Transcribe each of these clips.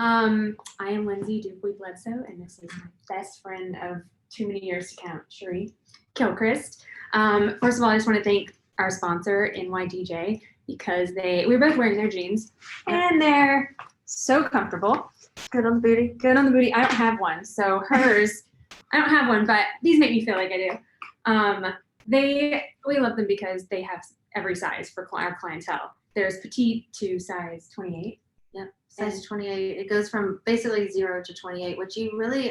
I am Lindsay Dupuy Bledsoe, and this is my best friend of too many years to count, Cherie Kilchrist. First of all, I just want to thank our sponsor, NYDJ, because we're both wearing their jeans, and they're so comfortable. Good on the booty. Good on the booty. I don't have one, so hers. I don't have one, but these make me feel like I do. We love them because they have every size for our clientele. There's petite to size 28. Yep, size 28. It goes from basically 0 to 28, which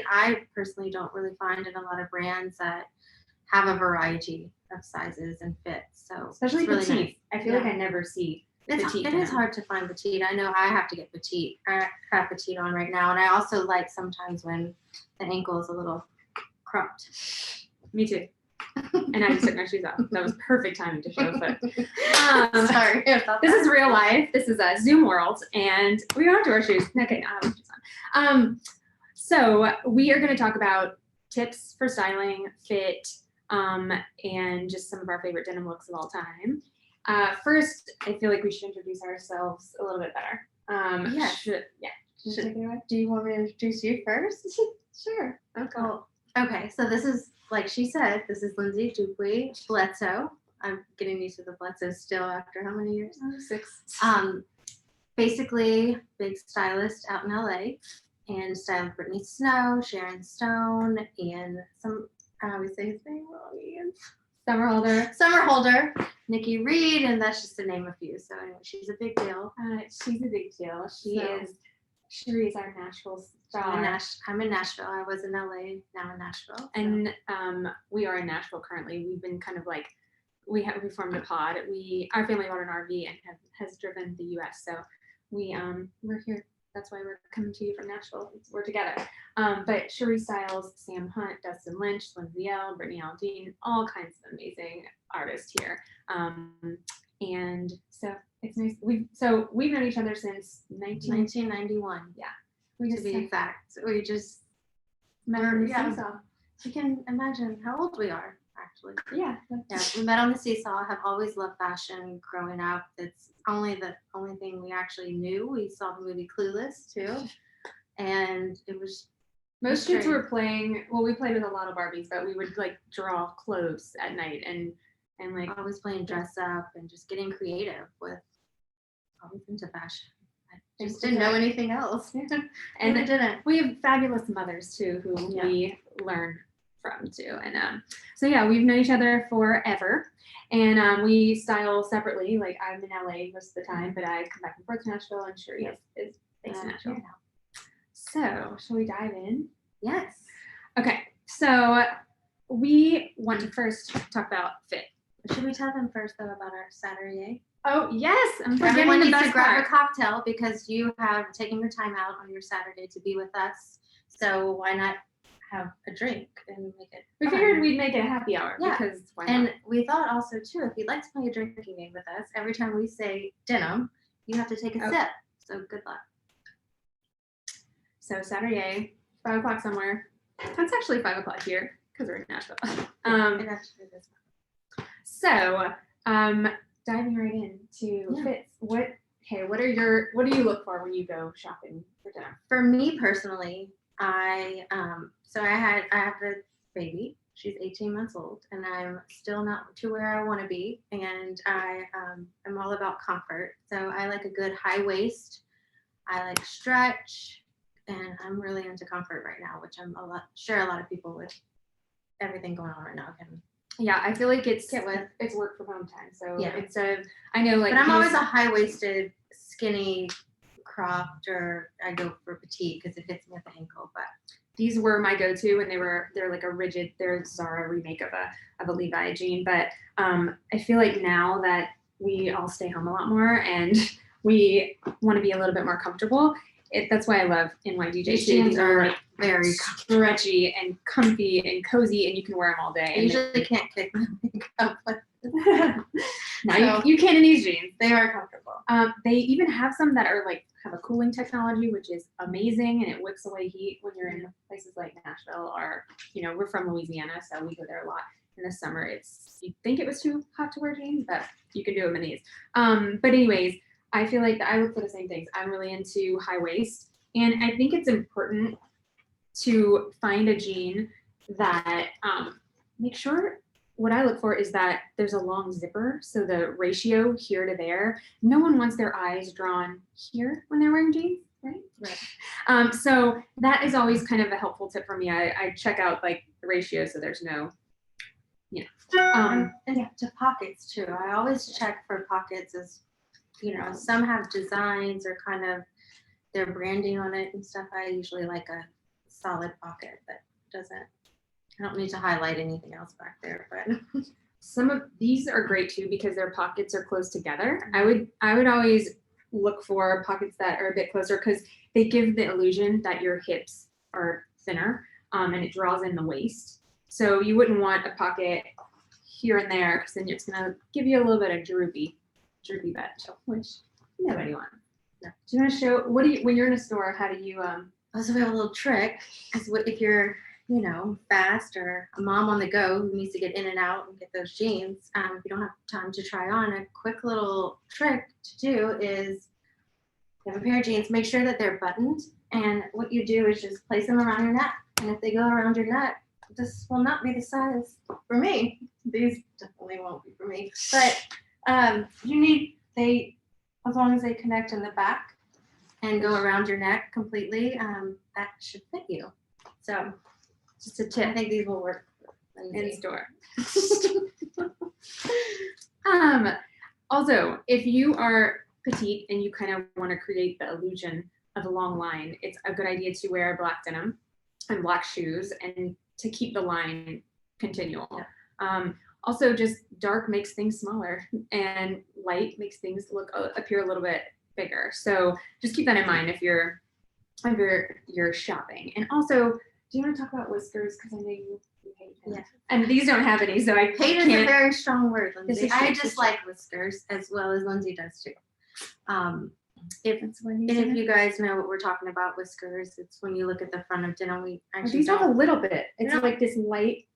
I personally don't really find in a lot of brands that have a variety of sizes and fits. So especially it's really petite. nice. I feel like I never see petite. It is hard to find petite. I know I have to get petite. I have petite on right now, and I also like sometimes when the ankle is a little cropped. Me too. And I just took my shoes off. That was perfect timing to show a foot. Sorry about this that. is real life. This is a Zoom world, and we don't have to wear shoes. Okay, I have shoes on. So we are going to talk about tips for styling, fit, and just some of our favorite denim looks of all time. First, I feel like we should introduce ourselves a little bit better. Should take it away? Do you want me to introduce you first? Sure. Okay. Cool. Okay, so this is, like she said, this is Lindsay Dupuy Bledsoe. I'm getting used to the Bledsoe still after how many years? 6. Basically, big stylist out in LA, and styled Brittany Snow, Sharon Stone, and I always say his name wrong again. Summer Holder, Nikki Reed, and that's just to name a few. So anyway, she's a big deal. She's a big deal. Cherie is our Nashville star. I'm in Nashville. I was in LA, now in Nashville. So. And we are in Nashville currently. We've been kind of like, we formed a pod. Our family bought an RV and has driven the US. So we're here. That's why we're coming to you from Nashville. We're together. But Cherie styles Sam Hunt, Dustin Lynch, Lindsay L, Brittany Aldean, all kinds of amazing artists here. And so it's nice. We've known each other since 1991. Yeah. To be exact. We just met on the seesaw. You can imagine how old we are, actually. Yeah. We met on the seesaw. Have always loved fashion growing up. It's the only thing we actually knew. We saw the movie Clueless too, and it was. Most kids were playing. Well, we played with a lot of Barbies, but we would like draw clothes at night and like always playing dress up and just getting creative with. Always into fashion. I just didn't know anything else. And I didn't. We have fabulous mothers too who we learn from too. And so we've known each other forever. And we style separately. Like I'm in LA most of the time, but I come back and forth to Nashville, and Cherie is based in Nashville. So shall we dive in? Yes. Okay. So we want to first talk about fit. Should we tell them first though about our Saturday? Oh yes, everyone needs to grab a cocktail because you have taken your time out on your Saturday to be with us. So why not have a drink and make it? We figured we'd make it a happy hour because why not? And we thought also too, if you'd like to play a drinking game with us, every time we say denim, you have to take a sip. So good luck. So Saturday, 5 o'clock somewhere. That's actually 5 o'clock here because we're in Nashville. It actually is. So diving right into fits. What do you look for when you go shopping for denim? For me personally, I have a baby. She's 18 months old, and I'm still not to where I want to be. And I am all about comfort. So I like a good high waist. I like stretch, and I'm really into comfort right now, which I'm sure a lot of people with everything going on right now can. Yeah, I feel like it's work from home time. So I know like. But I'm always a high waisted, skinny, cropped, or I go for petite because it fits me at the ankle. But these were my go-to, and they're like they're Zara remake of a Levi jean. But I feel like now that we all stay home a lot more and we want to be a little bit more comfortable. That's why I love NYDJ. These jeans are like very stretchy and comfy and cozy, and you can wear them all day. I usually can't kick my makeup. Now you can in these jeans. They are comfortable. They even have some that are like have a cooling technology, which is amazing, and it wicks away heat when you're in places like Nashville or we're from Louisiana, so we go there a lot. In the summer, you'd think it was too hot to wear jeans, but you can do them in these. But anyways. I feel like I look for the same things. I'm really into high waist. And I think it's important to find a jean that make sure what I look for is that there's a long zipper. So the ratio here to there, no one wants their eyes drawn here when they're wearing jeans, right? Right. So that is always kind of a helpful tip for me. I check out like the ratio so there's no, you know. And yeah, to pockets too. I always check for pockets as, some have designs or kind of their branding on it and stuff. I usually like a solid pocket that doesn't, I don't need to highlight anything else back there, but some of these are great too because their pockets are close together. I would always look for pockets that are a bit closer because they give the illusion that your hips are thinner, and it draws in the waist. So you wouldn't want a pocket here and there because then it's gonna give you a little bit of droopy butt, which nobody wants. No. Do you want to show when you're in a store? How do you Also, we have a little trick. If you're, fast or a mom on the go who needs to get in and out and get those jeans, if you don't have time to try on, a quick little trick to do is you have a pair of jeans, make sure that they're buttoned, and what you do is just place them around your neck. And if they go around your neck, this will not be the size for me. These definitely won't be for me. But as long as they connect in the back and go around your neck completely, that should fit you. So just a tip? I think these will work in store. Also, if you are petite and you kind of want to create the illusion of a long line, it's a good idea to wear black denim and black shoes and to keep the line continual. Yeah. Also, just dark makes things smaller and light makes things appear a little bit bigger. So just keep that in mind if you're shopping. And also, do you want to talk about whiskers? Because I know you hate them. Yeah. And these don't have any, so I hate is a very strong word, Lindsay. I just like whiskers as well as Lindsay does too. If you guys know what we're talking about, whiskers, it's when you look at the front of denim. We actually these have a little bit. It's like this light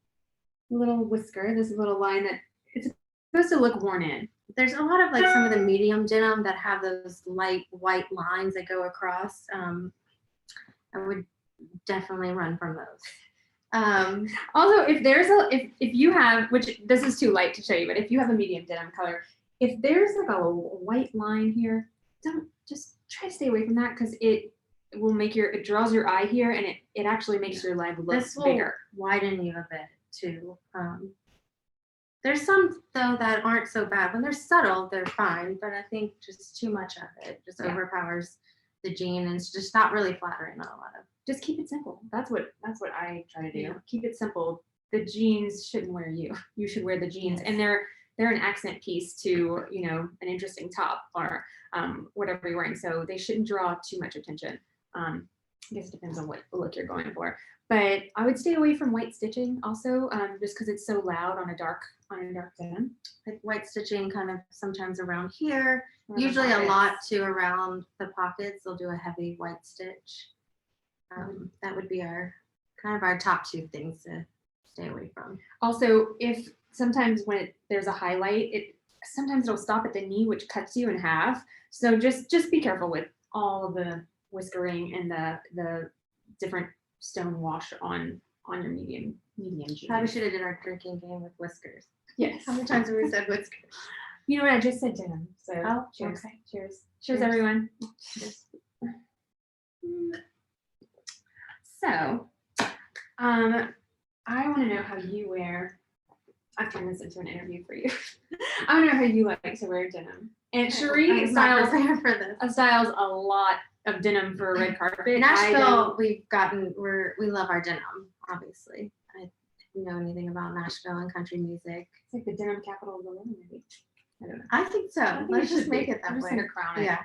little whisker, this little line that it's supposed to look worn in. There's a lot of like some of the medium denim that have those light white lines that go across. I would definitely run from those. Also, if you have, which this is too light to show you, but if you have a medium denim color, if there's like a white line here, don't just try to stay away from that because it will make it draws your eye here and it actually makes your leg look bigger. Widen you a bit too. There's some though that aren't so bad. When they're subtle, they're fine, but I think just too much of it just overpowers the jean and it's just not really flattering on a lot of. Just keep it simple. That's what I try to do. Yeah. Keep it simple. The jeans shouldn't wear you. You should wear the jeans, and they're an accent piece to an interesting top or whatever you're wearing. So they shouldn't draw too much attention. I guess it depends on what look you're going for. But I would stay away from white stitching also, just because it's so loud on a dark denim. Like white stitching kind of sometimes around here. Usually a lot too around the pockets. They'll do a heavy white stitch. That would be our top two things to stay away from. Also, if sometimes when there's a highlight, sometimes it'll stop at the knee, which cuts you in half. So just be careful with all of the whiskering and the different stone wash on your medium jeans. Probably should have done our drinking game with whiskers. Yes. How many times have we said whiskers? You know what? I just said denim. So cheers. Okay. Cheers, everyone. Cheers. So, I want to know how you wear. I've turned this into an interview for you. I want to know how you like to wear denim. And Cherie styles a lot of denim for a red carpet. Nashville, we love our denim, obviously. If you know anything about Nashville and country music. It's like the denim capital of the world, maybe. I don't know. I think so. Let's just make it that way. I'm just gonna crown it. Yeah.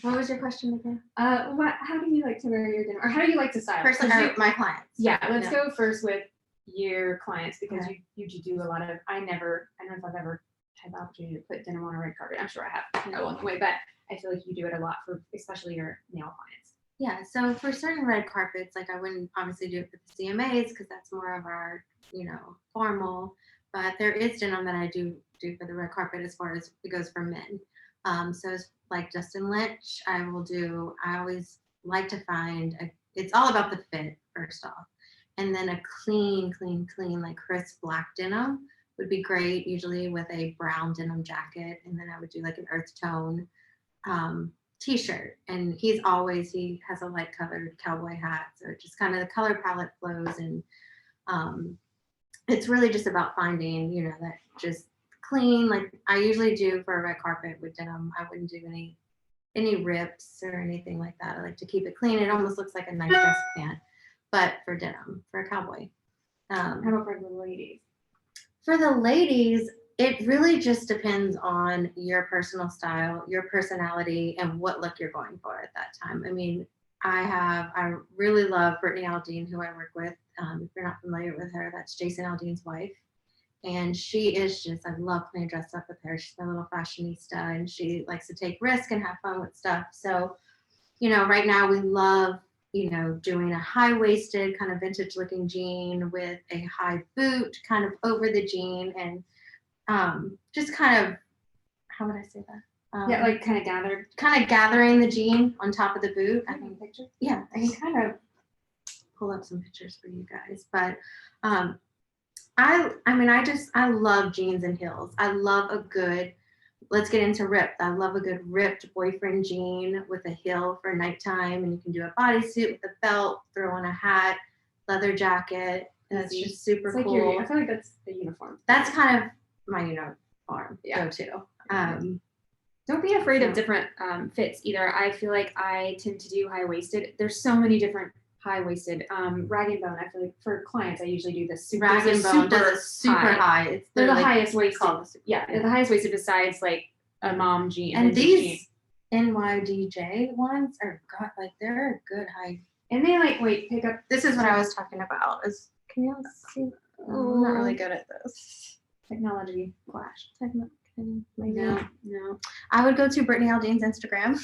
What was your question again? How do you like to wear your denim, or how do you like to style? First, my clients. Yeah, let's go first with your clients because you do a lot of. I don't know if I've ever had the opportunity to put denim on a red carpet. I'm sure I have along the way, but I feel like you do it a lot for especially your male clients. Yeah, so for certain red carpets, like I wouldn't obviously do it for the CMAs because that's more of our, formal. But there is denim that I do for the red carpet as far as it goes for men. So it's like Justin Lynch, I always like to find it's all about the fit first off, and then a clean, like crisp black denim would be great, usually with a brown denim jacket, and then I would do like an earth tone t-shirt. And he has a light colored cowboy hat, so it just kind of the color palette flows, and it's really just about finding, that just clean, like I usually do for a red carpet with denim. I wouldn't do any rips or anything like that. I like to keep it clean. It almost looks like a nice dress pant, but for denim, for a cowboy. How about for the ladies? For the ladies, it really just depends on your personal style, your personality, and what look you're going for at that time. I mean, I really love Brittany Aldean, who I work with. If you're not familiar with her, that's Jason Aldean's wife. And she is just, I love playing dress up with her. She's my little fashionista, and she likes to take risks and have fun with stuff. So, right now we love, doing a high-waisted kind of vintage looking jean with a high boot kind of over the jean, and just kind of, how would I say that? Yeah, like kind of gathering the jean on top of the boot. I can picture. Yeah, I can kind of pull up some pictures for you guys, but I love jeans and heels. I love a good, let's get into ripped. I love a good ripped boyfriend jean with a heel for nighttime, and you can do a bodysuit with a belt, throw on a hat, leather jacket. And it's just super cool. I feel like that's the uniform. That's kind of my uniform go-to. Don't be afraid of different fits either. I feel like I tend to do high-waisted. There's so many different high-waisted. Rag and Bone, I feel like for clients, I usually do this super, Rag and Bone does a super high. They're the highest waisted. They're the highest waisted besides like a mom jean. And these NYDJ ones are they're a good height. And they pick up. This is what I was talking about. Can you see? I'm not really good at this. Technology flash. No. I would go to Brittany Aldean's Instagram.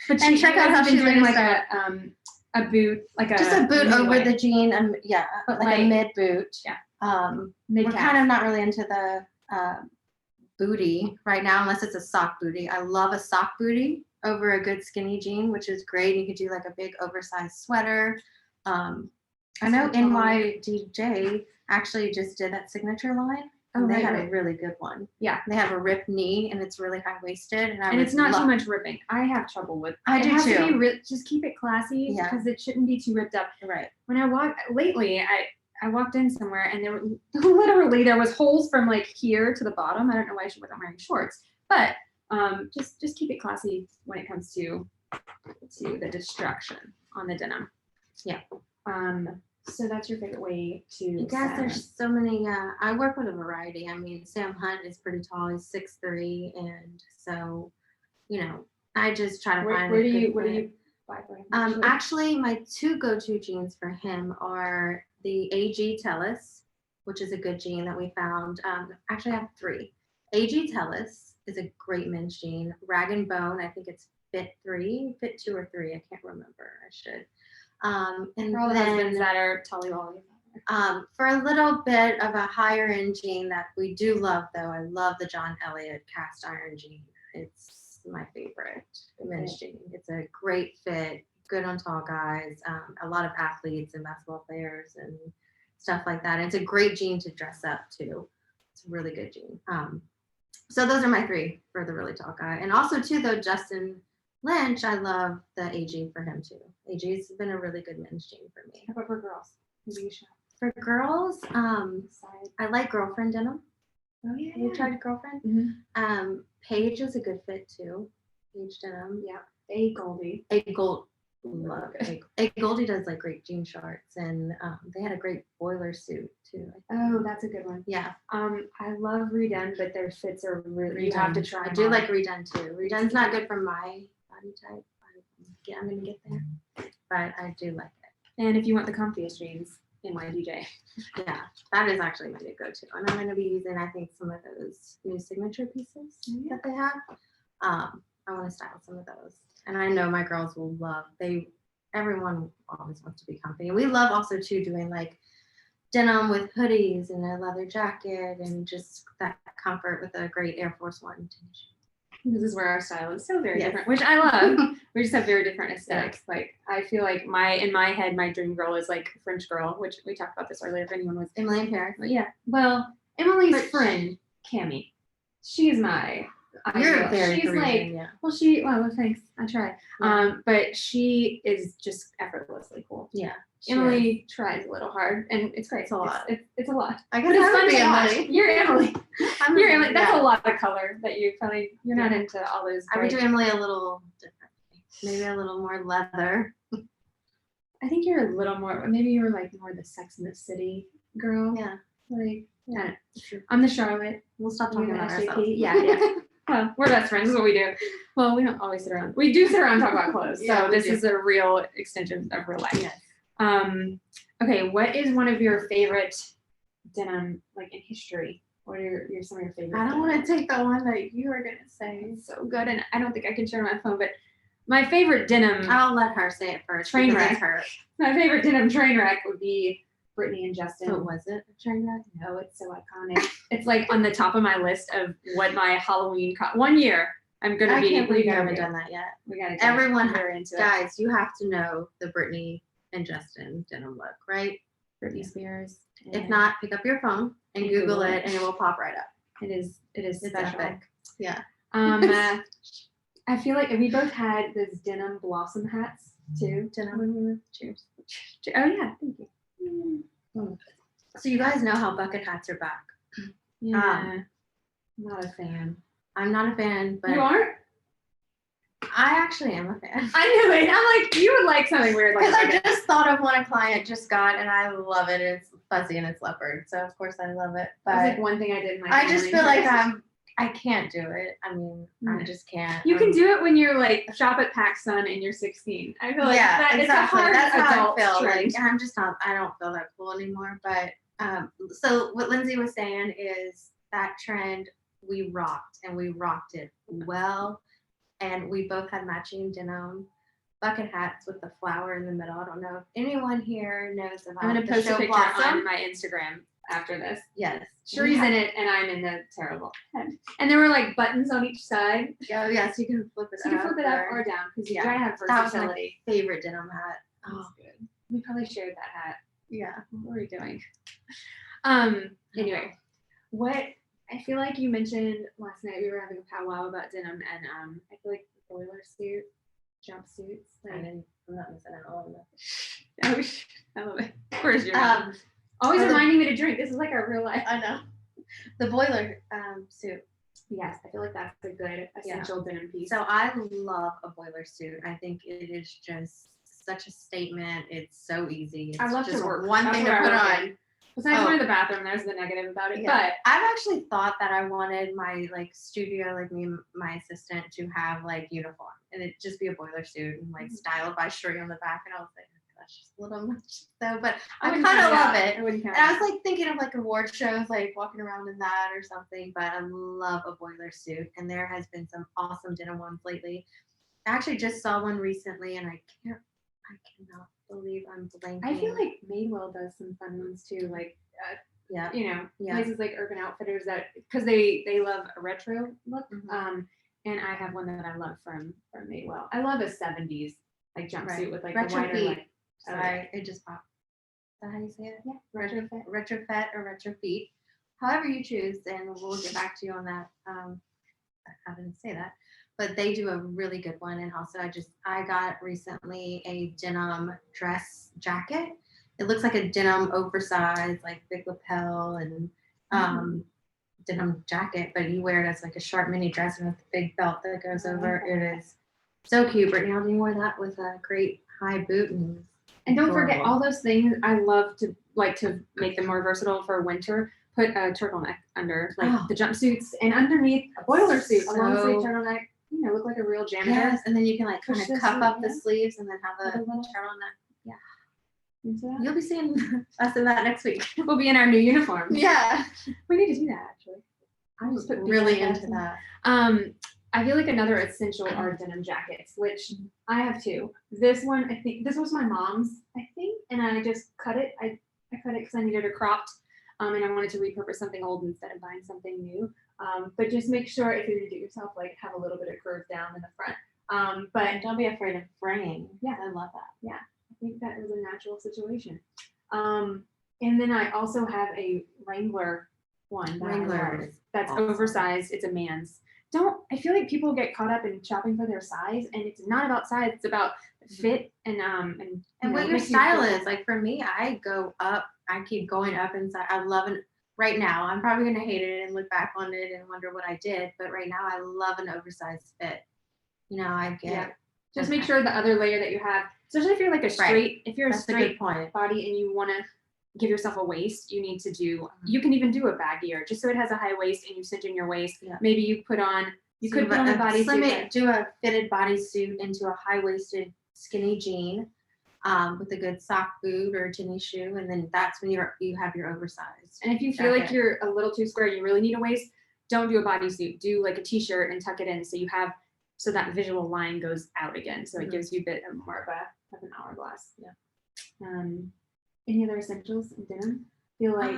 But and check out how she's doing like a boot, just a boot over the jean, and but like a mid boot. Yeah. We're kind of not really into the booty right now, unless it's a sock booty. I love a sock booty over a good skinny jean, which is great. You could do like a big oversized sweater. I know NYDJ actually just did that signature line. Oh, they had a really good one. Yeah. They have a ripped knee, and it's really high-waisted. And it's not too much ripping. I have trouble with it. I do too. To be just keep it classy because it shouldn't be too ripped up. Right. When I walked in somewhere, and there was holes from like here to the bottom. I don't know why she wasn't wearing shorts, but just keep it classy when it comes to the destruction on the denim. Yeah. So that's your favorite way to. Yes, there's so many. I work with a variety. I mean, Sam Hunt is pretty tall. He's 6'3", and so, I just try to find. What do you buy for him? Actually, my two go-to jeans for him are the AG Tellus, which is a good jean that we found. Actually, I have three. AG Tellus is a great men's jean. Rag and Bone, I think it's fit 2 or 3. I can't remember. I should. And for all the husbands that are Tolly-Wally. For a little bit of a higher end jean that we do love, though, I love the John Elliott cast iron jean. It's my favorite men's jean. It's a great fit, good on tall guys, a lot of athletes and basketball players and stuff like that. And it's a great jean to dress up too. It's a really good jean. So those are my three for the really tall guy. And also too, though, Justin Lynch, I love the AG for him too. AG's been a really good men's jean for me. How about for girls? For girls, I like Girlfriend denim. Oh yeah. Have you tried Girlfriend? Mm-hmm. Paige is a good fit too. Paige denim. Yeah. A Goldie. Love it. A Goldie does like great jean shorts, and they had a great boiler suit too. Oh, that's a good one. Yeah. I love Redone, but their fits are really. You have to try. I do like Redone too. Redone's not good for my body type. I'm gonna get there, but I do like it. And if you want the comfiest jeans, NYDJ. Yeah, that is actually my new go-to, and I'm gonna be using, I think, some of those new signature pieces that they have. I want to style some of those, and I know my girls will love. Everyone always wants to be comfy, and we love also too doing like denim with hoodies and a leather jacket, and just that comfort with a great Air Force One. this is where our style is so very different, which I love. We just have very different aesthetics. Like I feel like in my head, my dream girl is like French girl, which we talked about this earlier. If anyone was Emily in Paris. but yeah. Well, Emily's friend, Cammie, she's my You're ideal. very She's Parisian, like, well, thanks. I try. Yeah. But she is just effortlessly cool. Yeah. Emily tries a little hard, and it's great. It's a lot. It's a lot. I But guess it's I fun would to be watch. Emily. You're Emily. I'm You're Emily. That's yeah. a lot of color that you probably you're not into all those. I would do bright- Emily a little differently. Maybe a little more leather. I think you're a little more. Maybe you're like more the Sex in the City girl. Yeah. Like Yeah. I'm the Charlotte. We'll stop You're talking the about SJP. ourselves. Yeah. Well, we're best friends. Is what we do. Well, we don't always sit around. We do sit around and talk about clothes. Yeah, So we this do. is a real extension of real life. Yes. Okay, what is one of your favorite denim, like in history? What are some of your favorite? I don't denim? want to take the one that you were gonna say. It's so good, and I don't think I can share my phone, but my favorite denim, I'll let her say it first. Train because wreck. it's her. my favorite denim train wreck would be Brittany and Justin. So was it a train wreck? No, it's so iconic. It's like on the top of my list of what my Halloween. One year, I'm gonna I be. can't believe you we gotta haven't do- done that yet. We gotta. do it. Everyone We're into it. Guys, you have to know the Brittany and Justin denim look, right? Britney Spears. If and not, pick up your phone and Google it, and it will pop right up. it is It's special. epic. Yeah. I feel like we both had those denim blossom hats too. Denim. Cheers. Oh yeah, thank you. So you guys know how bucket hats are back. Yeah, not a fan. I'm not a fan, but You aren't? I actually am a fan. I knew it. I'm like, you would like something weird like Because I that. just thought of one a client just got, and I love it. It's fuzzy and it's leopard, so of course I love it. That was But like one thing I did in my I just family. feel like I can't do it. I mean, I Mm. just can't. You can do it when you're like shop at PacSun and you're 16. I feel like yeah, that exactly. it's a hard That's how adult I feel. trend. Like I'm just not. I don't feel that cool anymore. But so what Lindsay was saying is that trend we rocked, and we rocked it well. And we both had matching denim bucket hats with the flower in the middle. I don't know if anyone here knows about I'm gonna the post a show picture Blossom. on my Instagram after this. Yes. Sherry's in it, and I'm in the terrible head. And there were like buttons on each side. Oh, yes, you can flip it So you can flip it up or or down because you Yeah, try to have that was my versatility. favorite denim hat. Oh, good. We probably shared that hat. Yeah. What were we doing? Anyway, what I feel like you mentioned last night, we were having a powwow about denim, and I feel like the boiler suit, jumpsuits. I'm not missing out on that. I love it. Where's your always are the- reminding me to drink. This is like our real life. I know. The boiler suit. Yes, I feel like that's a good essential denim piece. So I love a boiler suit. I think it is just such a statement. It's so easy. It's I love to just work. one That's thing to what I put work on. in. Besides going to the bathroom, there's the negative about it. Yeah. I've actually thought that I wanted my like studio, like me and my assistant, to have like uniform, and it just be a boiler suit and like styled by Sheree on the back. And I was like, that's just a little much. So, but I wouldn't kind of count love out. it. I wouldn't count And I out. was like thinking of like award shows, like walking around in that or something. But I love a boiler suit, and there has been some awesome denim ones lately. I actually just saw one recently, and I cannot believe I'm blanking. I feel like Madewell does some fun ones too, like yeah, places like Urban Outfitters that because they love a retro look. Mhm. And I have one that I love from Madewell. I love a 70s like jumpsuit Right. with like Retro the wider feet. like Sorry, it just popped. Is that how you say it? yeah, retrofit. Retrofit or retro feet. However you choose, and we'll get back to you on that. I didn't say that. But they do a really good one. And also I got recently a denim dress jacket. It looks like a denim oversized, like big lapel and denim jacket, but you wear it as like a short mini dress and with a big belt that goes over. It is so cute. Brittany Alden wore that with a great high boot And don't forget adorable. all those things. I love to make them more versatile for winter. Put a turtleneck under like the jumpsuits and underneath a boiler suit, a long sleeve So- turtleneck. Look like a real janitor. Yes, and then you can like kind Push of the cuff sleeve, up the yeah. sleeves and then have With a a little- turtleneck. Into that? You'll be seeing us in that next week. We'll be in our new uniform. Yeah, We need to do that actually. I was Put really BFFs into in. that. I feel like another essential are denim jackets, which I have two. This one, I think this was my mom's, and I just cut it. I cut it because I needed it cropped, and I wanted to repurpose something old instead of buying something new. But just make sure if you're gonna do it yourself, like have a little bit of curve down in the front. But Don't be afraid of fraying. Yeah. I love that. I think that was a natural situation. And then I also have a Wrangler one. Wrangler is That's awesome. oversized. It's a man's. I feel like people get caught up in shopping for their size, and it's not about size. It's about fit and what your style is. Like for me, I go up. I keep going up inside. I love it. Right now, I'm probably gonna hate it and look back on it and wonder what I did. But right now, I love an oversized fit. I get. Just make sure the other layer that you have, especially if you're like a straight, if you're That's a straight point. body and you want to give yourself a waist, you need to do. You can even do a baggier, just so it has a high waist and you cinch in your waist. Yeah. Maybe you put on. You could put on a bodysuit. Do a fitted bodysuit into a high-waisted skinny jean, with a good sock boot or tennis shoe, and then that's when you have your oversized. And if you feel like you're a little too square, you really need a waist. Don't do a bodysuit. Do like a t-shirt and tuck it in so that visual line goes out again. So it gives you a bit more of an hourglass. Yeah. Any other essentials in denim? I feel like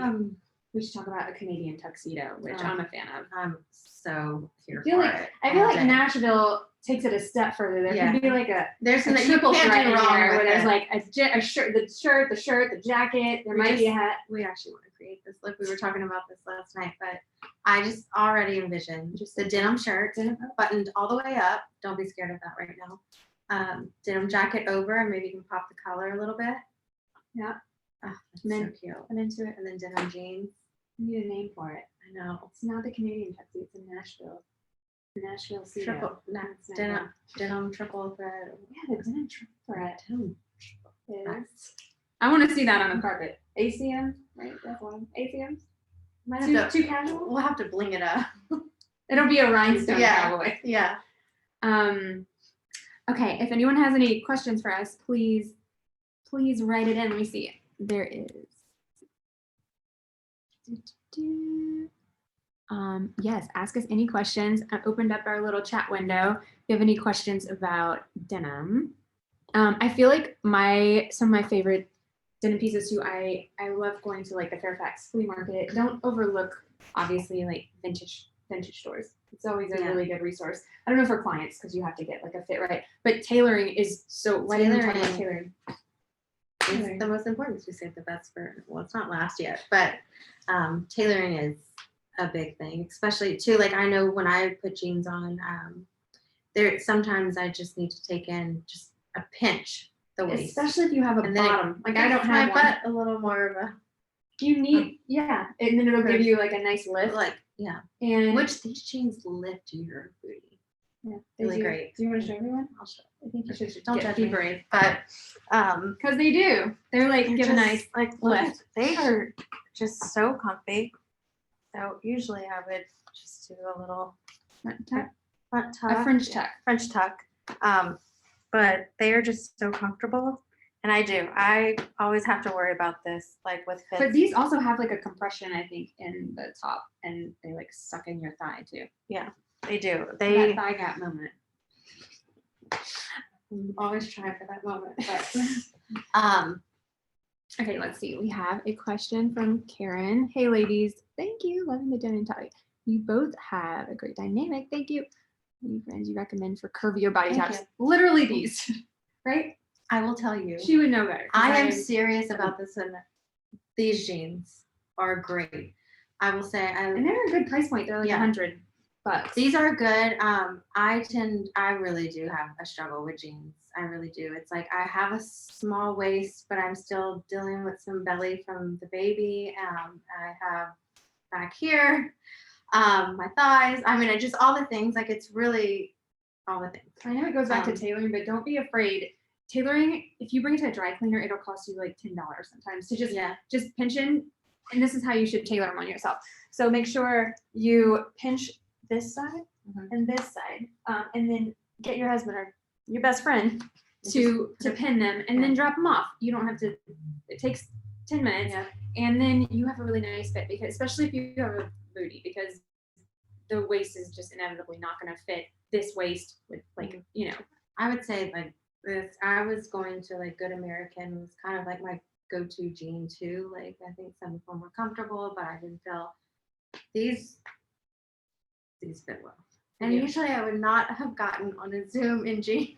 we should talk about a Canadian tuxedo, which I'm a fan of. I'm so here for it. I feel like Nashville takes it a step further. There could be like there's a that triple you threat can't in do wrong there where with there's it. like a shirt, the jacket. There might be a hat. We actually want to create this look. We were talking about this last night, but I just already envision just the denim shirt, buttoned all the way up. Don't be scared of that right now. Denim jacket over, and maybe you can pop the collar a little bit. Yeah. Oh, that's so cute. I'm into it. And then denim jeans. I need a name for it. I know. It's not the Canadian tuxedo. It's in Nashville. Nashville Triple, denim triple thread. Yeah, the denim triple thread. Yes. I want to see that on the carpet. ACM, right? That's one. ACMs. Too casual. We'll have to bling it up. It'll be a rhinestone cowboy. Yeah. Okay. If anyone has any questions for us, please write it in. Let me see. There is. Yes, ask us any questions. I've opened up our little chat window. If you have any questions about denim, I feel like some of my favorite denim pieces too. I love going to like the Fairfax flea market. Don't overlook obviously like vintage stores. It's always a really good resource. I don't know for clients because you have to get like a fit right, but tailoring is so. Why didn't we talk about tailoring? It's the most important. We saved the best for. Well, it's not last yet, but tailoring is a big thing, especially too. Like I know when I put jeans on, there sometimes I just need to take in just a pinch the waist, especially if you have a bottom. Like I don't have my butt a little more of a. You need and then it'll give you like a nice lift. And which these jeans lift your booty. Yeah, really great. Do you want to show everyone? I'll show. I think you should. Don't judge me, brave. But because they do. They're like give a nice like lift. They are just so comfy. So usually I would just do a little front tuck. A French tuck. French tuck. But they are just so comfortable. And I always have to worry about this, like with fits. But these also have like a compression, I think, in the top, and they like suck in your thigh too. Yeah, they do. That thigh gap moment. I'm always trying for that moment. But okay, let's see. We have a question from Karen. Hey ladies, thank you. Loving the denim tie. You both have a great dynamic. Thank you. Any brands you recommend for curvier body types? Literally these, right? I will tell you. She would know better. I am serious about this, and these jeans are great. I will say, and they're a good price point. They're like $100. These are good. I really do have a struggle with jeans. I really do. It's like I have a small waist, but I'm still dealing with some belly from the baby. I have back here, my thighs. I mean, just all the things. Like it's really all the things. I know it goes back to tailoring, but don't be afraid. Tailoring, if you bring it to a dry cleaner, it'll cost you like $10 sometimes to just pinch in. And this is how you should tailor them on yourself. So make sure you pinch this side and this side, and then get your husband or your best friend to pin them and then drop them off. You don't have to, it takes 10 minutes and then you have a really nice fit, because especially if you have a booty, because the waist is just inevitably not going to fit this waist with like, I would say like this, I was going to like Good American was kind of like my go-to jean too. Like I think some of them were comfortable, but I didn't feel these these fit well. And Yeah. usually I would not have gotten on a Zoom in jeans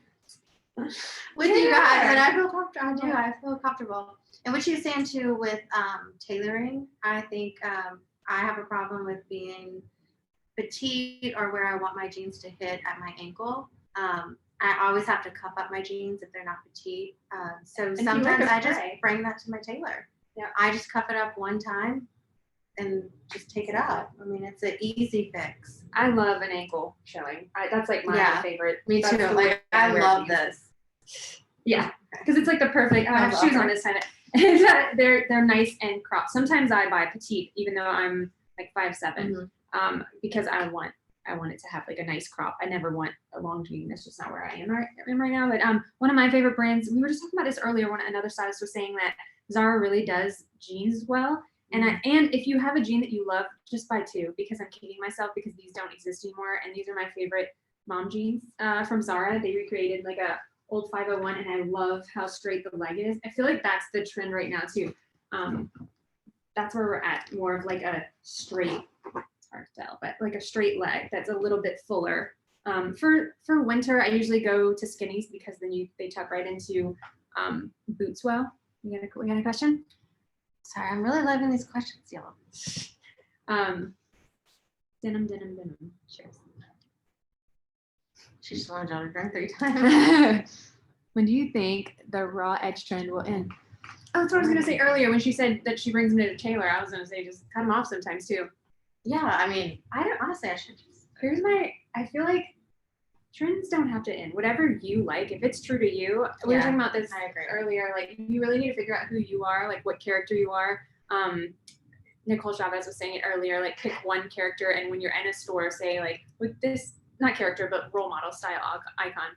with Yeah. you guys, and I feel comfortable. I feel comfortable. And what you're saying too with tailoring, I think I have a problem with being petite or where I want my jeans to hit at my ankle. I always have to cuff up my jeans if they're not petite. So if you like sometimes a I just fray. bring that to my tailor. Yeah. I just cuff it up one time and just take it out. I mean, it's an easy fix. I love an ankle showing. That's like my Yeah. favorite. Me That's too. the way Like I wear love jeans. this. Yeah, because it's like the perfect. I have love shoes her. on this time. They're nice and cropped. Sometimes I buy petite, even though I'm like 5'7", because I want it to have like a nice crop. I never want a long jean. That's just not where I am right now. But one of my favorite brands. We were just talking about this earlier when another stylist was saying that Zara really does jeans well. And and if you have a jean that you love, just buy two, because I'm kidding myself because these don't exist anymore. And these are my favorite mom jeans from Zara. They recreated like a old 501, and I love how straight the leg is. I feel like that's the trend right now too. That's where we're at, more of like a straight, it's hard to tell, but like a straight leg that's a little bit fuller. For winter, I usually go to skinnies because then they tuck right into boots well. We got a question? Sorry, I'm really loving these questions, y'all. Denim. Cheers. She just wanted y'all to drink 3 times. When do you think the raw edge trend will end? Oh, that's what I was gonna say earlier when she said that she brings them to the tailor. I was gonna say just cut them off sometimes too. Yeah, I mean, I should just. I feel like trends don't have to end. Whatever you like, if it's true to you. We were talking about this I agree. earlier. Like, you really need to figure out who you are, like what character you are. Nicole Chavez was saying it earlier, like pick one character, and when you're in a store, say like with this, not character, but role model style icon,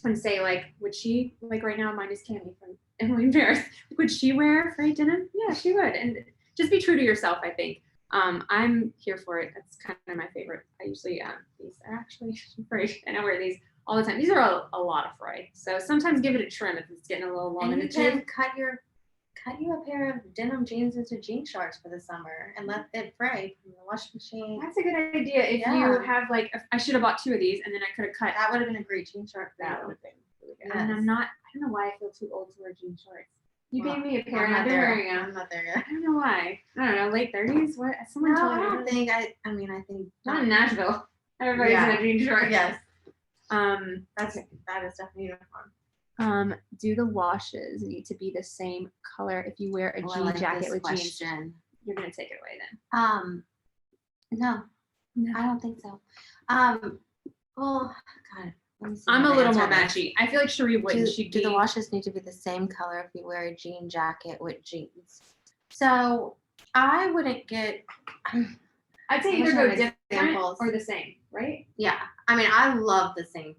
and say like, would she, like right now mine is Cami from Emily in Paris, would she wear frayed denim? Yeah, she would. And just be true to yourself, I think. I'm here for it. That's kind of my favorite. I usually these are actually frayed, and I wear these all the time. These are a lot of fray, so sometimes give it a trim if it's getting a little long in And the you can tooth. cut you a pair of denim jeans into jean shorts for the summer and let it fray from the washing machine. That's a good idea. If you have like, I should have bought 2 of these, and then I could have cut. That would have been a great jean short for That would you. have been really good. Yes. And I don't know why I feel too old to wear jean shorts. You Well, gave me a pair, I'm and I've not been there. wearing them. I'm not there yet. I don't know why. I don't know, late 30s? What? Someone No, told I me. don't think I think Not in Nashville. Everybody's Yeah. in a jean short. Yes, That is definitely uniform. Do the washes need to be the same color if you wear a Oh, I jean like jacket this with jeans? question. You're gonna take it away then. No, No. I don't think so. Well, God, let me see I'm how a to little more answer this. matchy. I feel like Cherie wouldn't. Do the washes need to be the same color if you wear a jean jacket with jeans? So I wouldn't get. I'd say I either wish I go had different examples. or the same, right? Yeah, I mean, I love the same,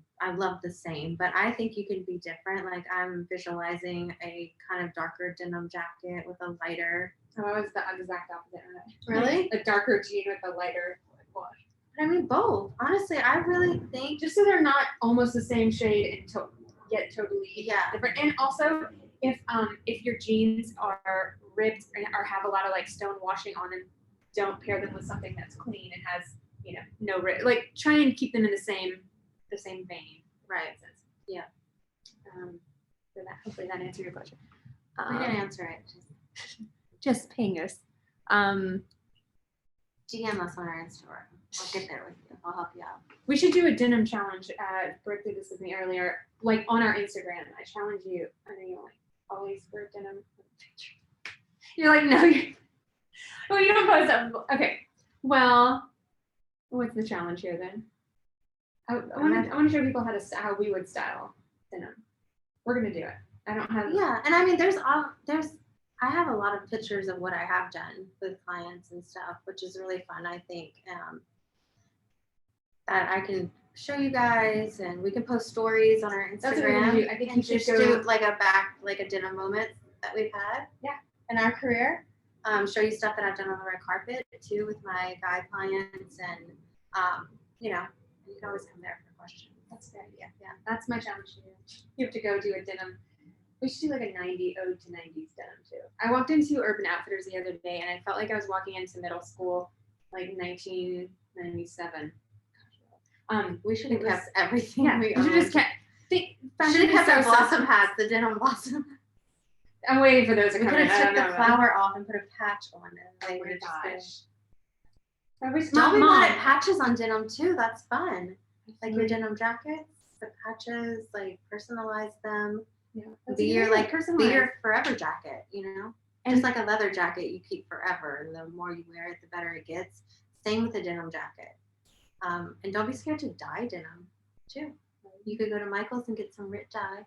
but I think you can be different. Like I'm visualizing a kind of darker denim jacket with a lighter. Oh, I was the exact opposite. Really? A darker jean with a lighter wash. I mean, both. Honestly, I really think Just so they're not almost the same shade and yet totally different. And also, if your jeans are ripped or have a lot of like stone washing on them, don't pair them with something that's clean and has no rip. Like try and keep them in the same vein. Right. Yeah. So that hopefully that answered your question. I didn't answer it. Just ping us. DM us on our Instagram. I'll get there with you. I'll help you out. We should do a denim challenge. Brooke did this with me earlier, like on our Instagram. I challenge you. I know you always wear denim. You're like, no, oh, you don't post that. Okay. Well, what's the challenge here then? I want to show people how we would style denim. We're gonna do it. I don't have. Yeah, and I mean, I have a lot of pictures of what I have done with clients and stuff, which is really fun. I think that I can show you guys, and we can post stories on our Instagram. That's what we're gonna do. I think and you should just go do like a denim moment that we've had. Yeah. In our career. Show you stuff that I've done on the red carpet too with my guy clients, and you can always come there for questions. That's a good idea. Yeah, that's my challenge to you. You have to go do a denim. We should do like a ode to 90s denim too. I walked into Urban Outfitters the other day, and I felt like I was walking into middle school, like 1997. We should It have was- kept everything Yeah, we you should just owned. kept. Should Fashion have is kept so our blossom simple. hats, the denim blossom. I'm waiting for those to We come could in. have I took don't the know. flower off and put a patch on it. Oh They my would have just gosh. That was been. Don't be Mom. mad at patches on denim too. That's fun. Like your Mhm. denim jackets, the patches, like personalize them. Yeah, that's Be a your good idea, like personalized. be your forever jacket, And- just like a leather jacket you keep forever, and the more you wear it the better it gets. Same with a denim jacket. And don't be scared to dye denim too. You could go to Michael's and get some Rit dye.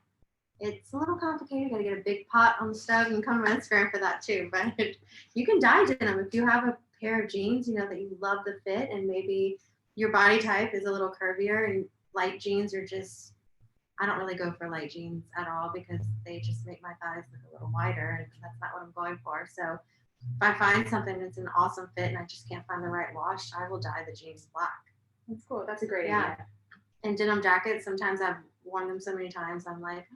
It's a little complicated. You gotta get a big pot on the stove and come to my Instagram for that too. But you can dye denim if you have a pair of jeans, that you love the fit, and maybe your body type is a little curvier, and light jeans are just. I don't really go for light jeans at all because they just make my thighs look a little wider, and that's not what I'm going for. So if I find something that's an awesome fit and I just can't find the right wash, I will dye the jeans black. That's cool. That's a great Yeah. idea. And denim jackets, sometimes I've worn them so many times, I'm like,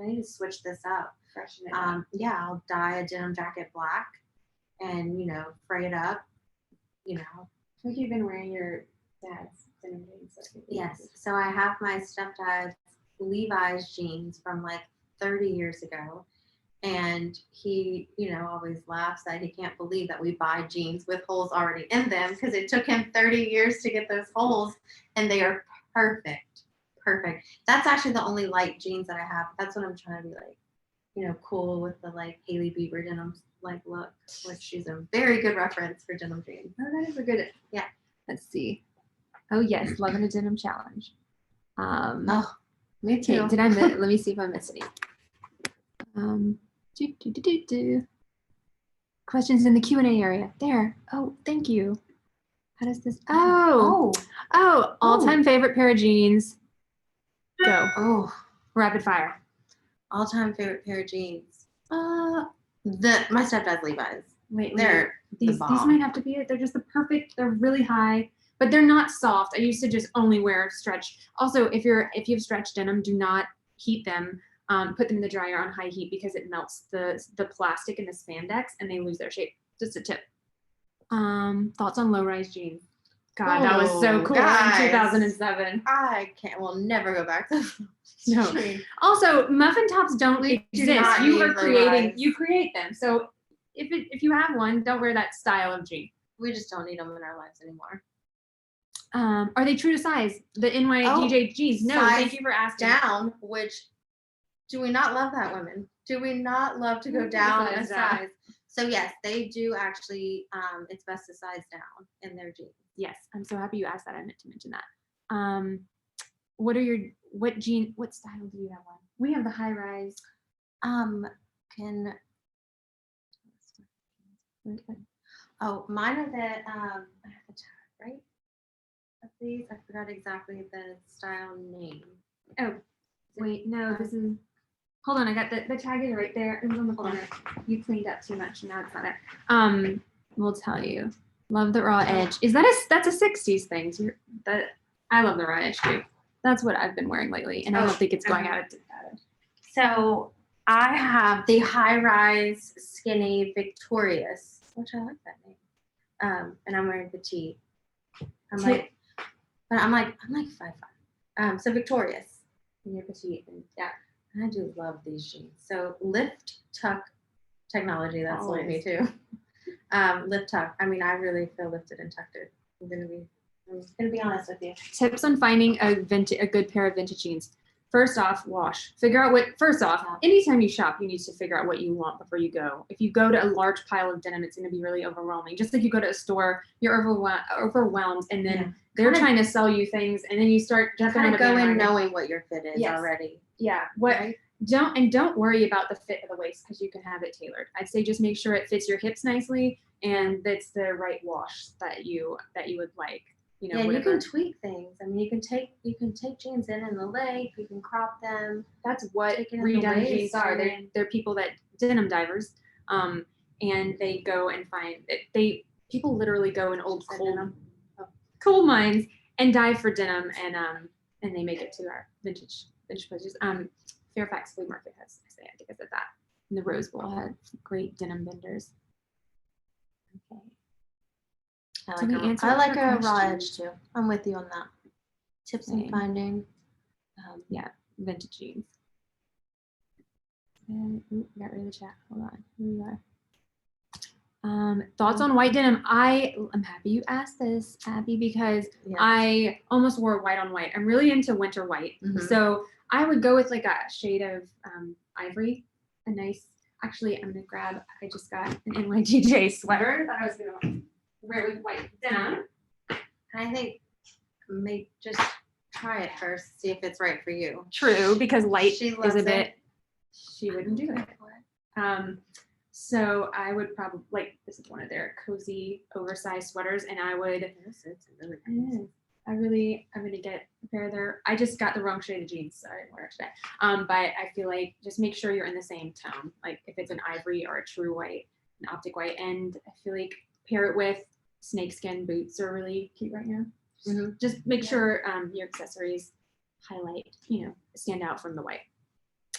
I need to switch this up. Freshen it up. Yeah, I'll dye a denim jacket black and, fray it up, I feel like you've been wearing your dad's denim jeans. Yes. So I have my stepdad's Levi's jeans from like 30 years ago. And he, always laughs that he can't believe that we buy jeans with holes already in them because it took him 30 years to get those holes, and they are perfect. Perfect. That's actually the only light jeans that I have. That's what I'm trying to be like, cool with the like Hailey Bieber denim like look, which she's a very good reference for denim jeans. Oh, that is a good. Yeah. Let's see. Oh yes, love and a denim challenge. Oh, me Okay, too. did I miss? Let me see if I missed any. Questions in the Q&A area. There. Oh, thank you. How does this? Oh, all-time favorite pair of jeans. Go. Oh, Rapid fire. all-time favorite pair of jeans. My stepdad's Levi's. Wait, They're these bomb. might have to be it. They're just the perfect. They're really high, but they're not soft. I used to just only wear stretch. Also, if you have stretch denim, do not heat them. Put them in the dryer on high heat because it melts the plastic and the spandex and they lose their shape. Just a tip. Thoughts on low-rise jeans? God, that was so cool guys. in 2007. I will never go back to No. Also, muffin tops don't We do exist. not You need are creating. low-rise. You create them. So if you have one, don't wear that style of jean. We just don't need them in our lives anymore. Are they true to size? The NYDJ jeans? No, size thank you for asking. Down, which do we not love that, women? Do we not love to go down a Size down. size? So yes, they do actually. It's best to size down in their jeans. Yes, I'm so happy you asked that. I meant to mention that. What style do you have on? We have the high rise. Mine are the I have the tag, right? Of these, I forgot exactly the style name. Oh, wait, no, this is. Hold on, I got the tag is right there. It was on the Hold on. corner. You cleaned up too much. Now it's not there. We'll tell you. Love the raw edge. That's a 60s thing? I love the raw edge too. That's what I've been wearing lately, and I don't think it's going out of. So I have the high rise skinny Victorious, which I like that name. And I'm wearing petite. I'm like 5'5". So Victorious. And you're petite, and yeah. And I do love these jeans. So lift tuck technology, that's sold me too. Lift tuck. I mean, I really feel lifted and tucked. I'm gonna be honest with you. Tips on finding a good pair of vintage jeans. First off, wash. Anytime you shop, you need to figure out what you want before you go. If you go to a large pile of denim, it's going to be really overwhelming. Just like you go to a store, you're overwhelmed, and then they're trying to sell you things, and then you start jumping on Kind the of go in bandwagon. knowing what your fit is Yes. already. Yeah. Right? Don't worry about the fit of the waist because you can have it tailored. I'd say just make sure it fits your hips nicely and that's the right wash that you would like. You You can tweak things. I mean, you can take jeans in the leg. You can crop them. That's what Taking in the redone waist, jeans are. and They're people that denim divers, and they go and find people literally go in old coal mines and dive for denim and they make it to our vintage places. Fairfax Flea Market has, I think I said that. And the Rose Bowl had great denim vendors. Okay. I Did we answer like your a raw question? edge too. I'm with you on that. Tips and Same. finding. Yeah, vintage jeans. And got rid of the chat. Hold on. Here we are. Thoughts on white denim? I'm happy you asked this, Abby, because Yeah. I almost wore white on white. I'm really into winter white. Mhm. So I would go with like a shade of ivory, a nice, actually, I'm gonna grab, I just got an NYDJ sweater that I was gonna wear with white denim. I think maybe just try it first, see if it's right for you. True, because light She is loves a it. bit, she wouldn't do it. So I would probably, like, this is one of their cozy, oversized sweaters, and I would, Yes, it's really nice. I'm gonna get a pair of their, I just got the wrong shade of jeans, so I didn't wear it today. But I feel like just make sure you're in the same tone, like if it's an ivory or a true white, an optic white, and I feel like pair it with snakeskin boots are really cute right now. Mhm. Just make sure your accessories highlight, stand out from the white.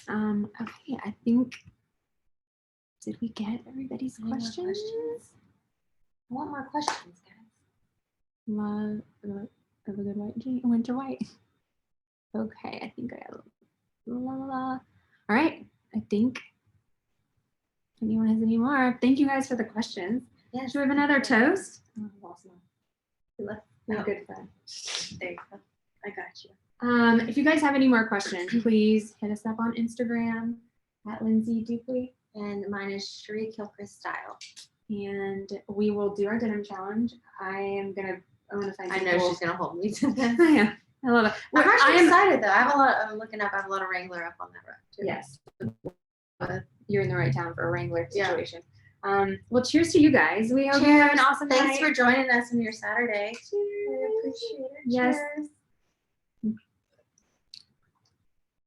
Okay, I think, did we get everybody's Any more questions? questions? I want more questions, guys. Love of a good white jean, winter white. Okay, I think I have all right, I think if anyone has any more. Thank you guys for the questions. Yes. Should we have another toast? Oh, I lost mine. You're a Oh. good friend. There you go. I got you. If you guys have any more questions, please hit us up on Instagram at Lindsay Dupuy, And mine is Cherie Kilchrist Style. and we will do our denim challenge. I want to find. I know people- she's gonna hold me to this. Yeah, I love it. I'm I actually am. excited though. I have a lot. I'm looking up. I have a lot of Wrangler up on that rack too. Yes, you're in the right town for a Wrangler Yeah. situation. Well, cheers to you guys. We hope you have an awesome Thanks night. for joining us on your Saturday. Cheers. I appreciate it. Yes. Cheers.